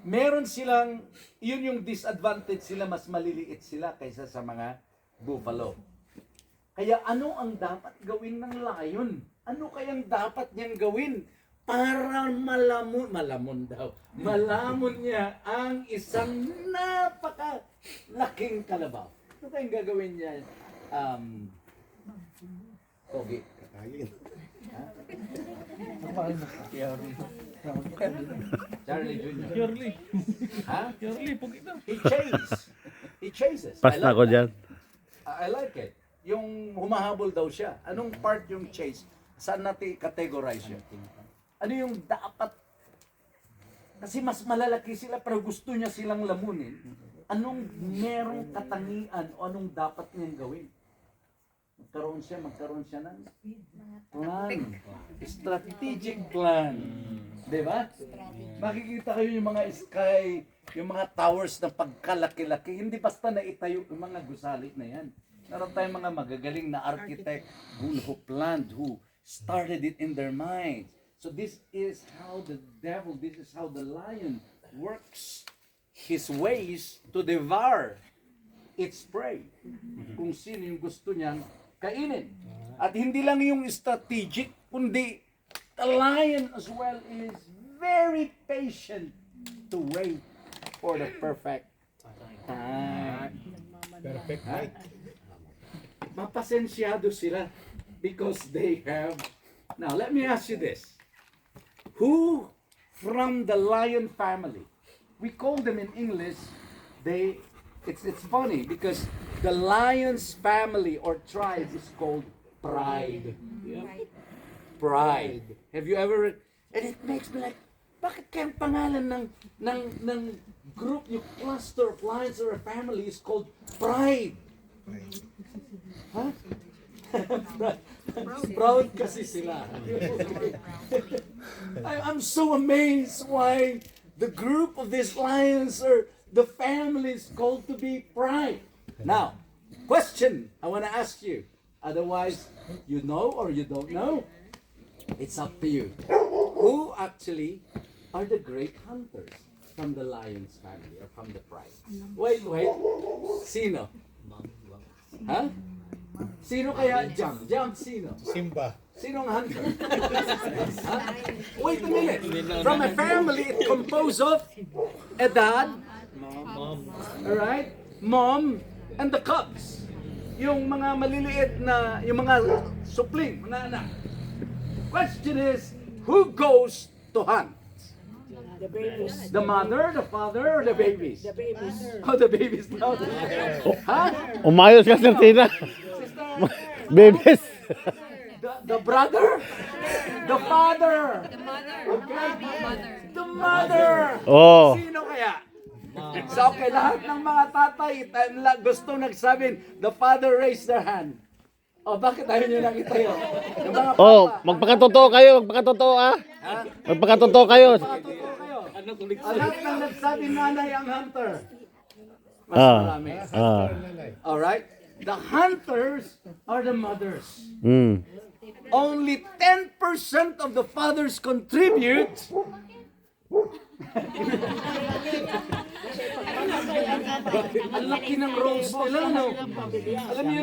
meron silang, yun yung disadvantage sila, mas maliliit sila kaysa sa mga buffalo. Kaya ano ang dapat gawin ng lion? Ano kayang dapat niyang gawin para malamon niya ang isang napakalaking kalabaw? Ano kayang gagawin niya? Pogi. Kakain. Charlie Jr. Purely. Ha? Purely, pugi na. He chases. Pas na ako dyan. I like it. Yung humahabol daw siya. Anong part yung chase? Saan natin categorize yun? Ano yung dapat? Kasi mas malalaki sila pero gusto niya silang lamunin. Anong merong katangian o anong dapat niyang gawin? Magkaroon siya ng plan. Strategic plan. Diba? Makikita kayo yung mga sky, yung mga towers na pagkalaki-laki. Hindi basta na itayo yung mga gusali na yan. Meron tayong mga magagaling na architect who planned, who started it in their minds. So this is how the devil, this is how the lion works his ways to devour its prey. Kung sino yung gusto niyang kainin. At hindi lang yung strategic, kundi the lion as well is very patient to wait for the perfect time. Perfect right. Mapasensyado sila because they have... Now, let me ask you this. Who from the lion family, we call them in English, it's funny because the lion's family or tribe is called pride. Pride. Have you ever... And it makes me like, bakit kaya ang pangalan ng group, yung cluster of lions or a family is called pride? Huh? Proud kasi sila. I'm so amazed why the group of these lions or the family is called to be pride. Now, question I want to ask you. Otherwise, you know or you don't know. It's up to you. Who actually are the great hunters from the lion's family or from the pride? Wait. Sino? Huh? Sino kaya Jump? Sino? Simba. Sinong hunter? Huh? Wait a minute. From a family it composed of a dad, alright, mom, and the cubs. Yung mga maliliit na, yung mga supling, mga anak. Question is, who goes to hunt? The babies. The mother, the father, or the babies? The babies. Oh, the babies now. Huh? Umayos ka, Sir Tina. Bebes. The brother? The father? The mother. Oh. Sino kaya? So, okay, lahat ng mga tatay gusto nagsabi, the father raised their hand. Oh, bakit ayaw nyo nakita yun? Yung mga papa. Oh, magpakatotoo kayo, magpakatotoo ah. Magpakatotoo kayo. Totoo kayo. Lahat ng nagsabi nanay ang hunter. Mas Ah. marami. Lalay. Alright? The hunters are the mothers. Hmm. Only 10% of the fathers contribute. Ang laki ng roles nila, no? Alam niyo,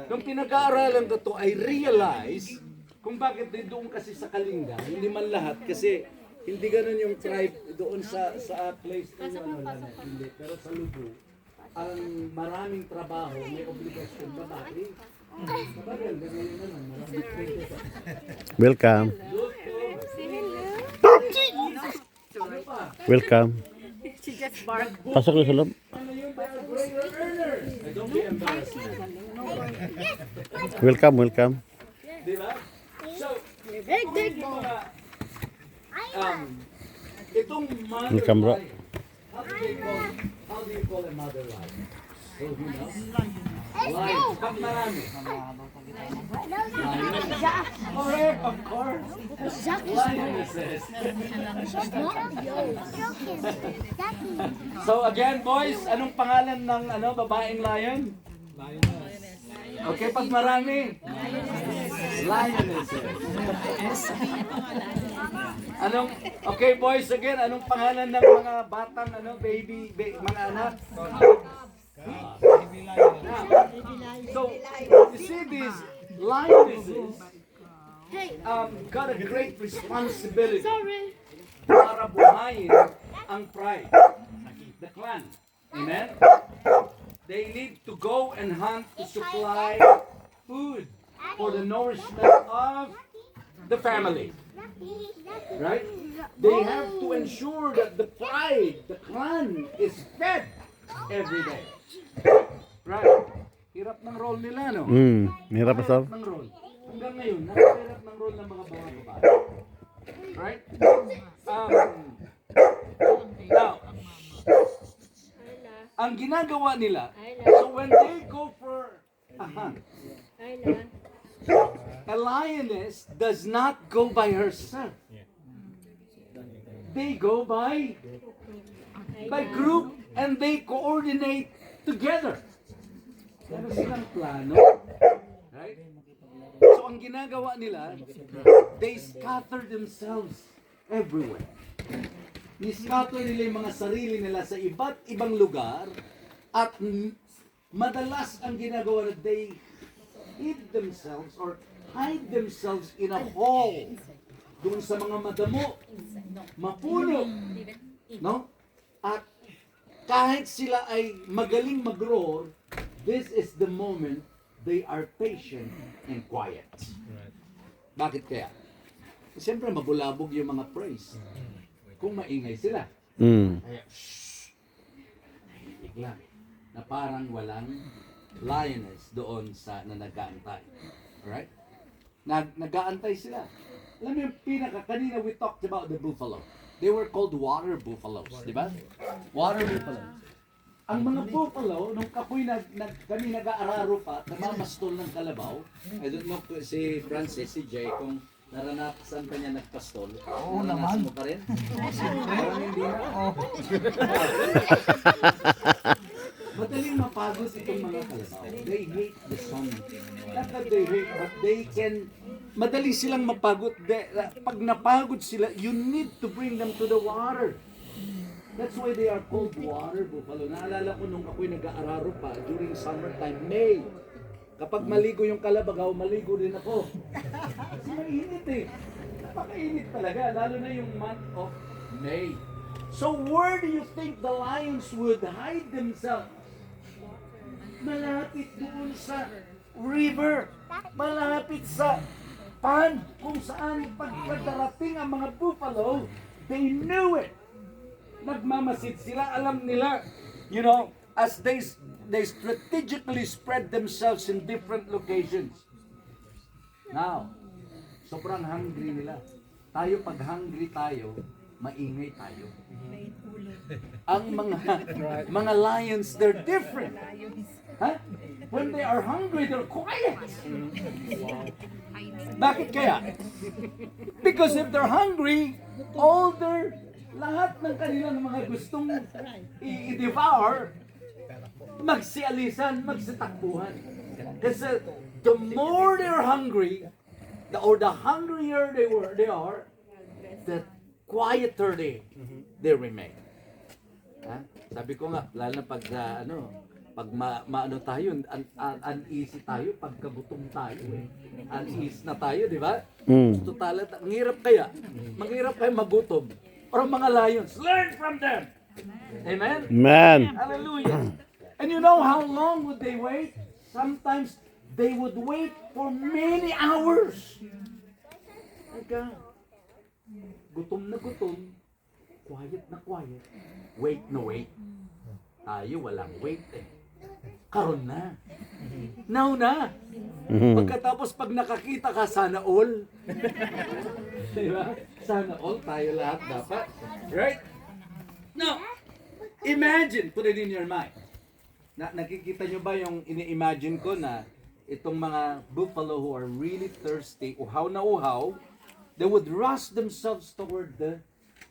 nung pinag-aaralan ko to, I realize kung bakit doon kasi sa Kalinga, hindi man lahat, kasi hindi ganun yung tribe doon sa place na yun, hindi. Pero sa Lubu, ang maraming trabaho, may obligasyon babae. Kapag ganyan naman, maraming trabaho. Welcome. Ano pa? Welcome. She just barked. Pasok na sa loob. Ano yung greater earners? Don't be embarrassed. Welcome. Di ba? So, Big. itong mother Welcome, bro. lion, how do you call a mother lion? So, you know? Lion. Pag marami. Correct, of course. Lionesses. So again, boys, anong pangalan ng babaeng lion? Okay, pag marami. Lionesses. Okay boys, again, anong pangalan ng mga batang, mga anak? So, you see these lionesses got a great responsibility para buhayin ang pride, the clan. Amen? They need to go and hunt to supply food for the nourishment of the family. Right? They have to ensure that the pride, the clan, is fed every day. Right? Hirap ng role nila, no? Hirap pa, sir. Hirap ng role. Hanggang ngayon, napakahirap ng role ng mga babae. Right? Now, ang ginagawa nila, so when they go for a hunt, a lioness does not go by herself. They go by group and they coordinate together. Meron silang plano. Right? So ang ginagawa nila, they scatter themselves everywhere. Ni-scatter nila yung mga sarili nila sa iba't ibang lugar at madalas ang ginagawa na they hid themselves or hide themselves in a hole doon sa mga madamo, mapuno, no? At kahit sila ay magaling mag-roar, this is the moment they are patient and quiet. Bakit kaya? Siyempre mabulabog yung mga praise kung maingay sila. Kaya, shh, nahilig lang. Na parang walang lioness doon sa na nag-aantay. Alright? Nag-aantay sila. Alam mo yung kanina we talked about the buffalo. They were called water buffaloes, di ba? Water buffaloes. Ang mga buffalo, nung kami nag-aararo pa, namamastol ng kalabaw, I don't know si Francis, si Jay, kung naranasan pa niya nagpastol. Oo naman. Mo pa rin? Parang hindi na. Madaling mapagod itong mga kalabaw. They hate the sun. Not that they hate, but they can, madali silang mapagod. Pag napagod sila, you need to bring them to the water. That's why they are called water buffalo. Naalala ko nung ako'y nag-aararo pa during summertime, May. Kapag maligo yung kalabagaw, maligo din ako. Kasi mainit eh. Napakainit talaga, lalo na yung month of May. So where do you think the lions would hide themselves? Malapit doon sa river. Malapit sa pond. Kung saan pagdarating ang mga buffalo, they knew it. Nagmamasid sila, alam nila, you know, as they strategically spread themselves in different locations. Now, sobrang hungry nila. Tayo, pag hungry tayo, maingay tayo. Ang mga lions, they're different. Huh? When they are hungry, they're quiet. Bakit kaya? Because if they're hungry, lahat ng kanilang mga gustong i-devour, magsialisan, magsitakbuhan. Kasi the more they're hungry, or the hungrier they are, the quieter they remain. Ha? Sabi ko nga, lalo na pag maano tayo, uneasy tayo, pagkagutom tayo. Uneasy na tayo, di ba? Total, manghirap kaya magutom. Or mga lions, learn from them. Amen? Amen. Hallelujah. And you know how long would they wait? Sometimes they would wait for many hours. Gutom na gutom, quiet na quiet, wait na wait. Tayo walang wait eh. Karon na. Now na. Pagkatapos pag nakakita ka, sana all. Diba? Sana all tayo lahat dapat. Right? Now, imagine, put it in your mind. Nakikita nyo ba yung ini-imagine ko na itong mga buffalo who are really thirsty, uhaw na uhaw, they would rush themselves toward the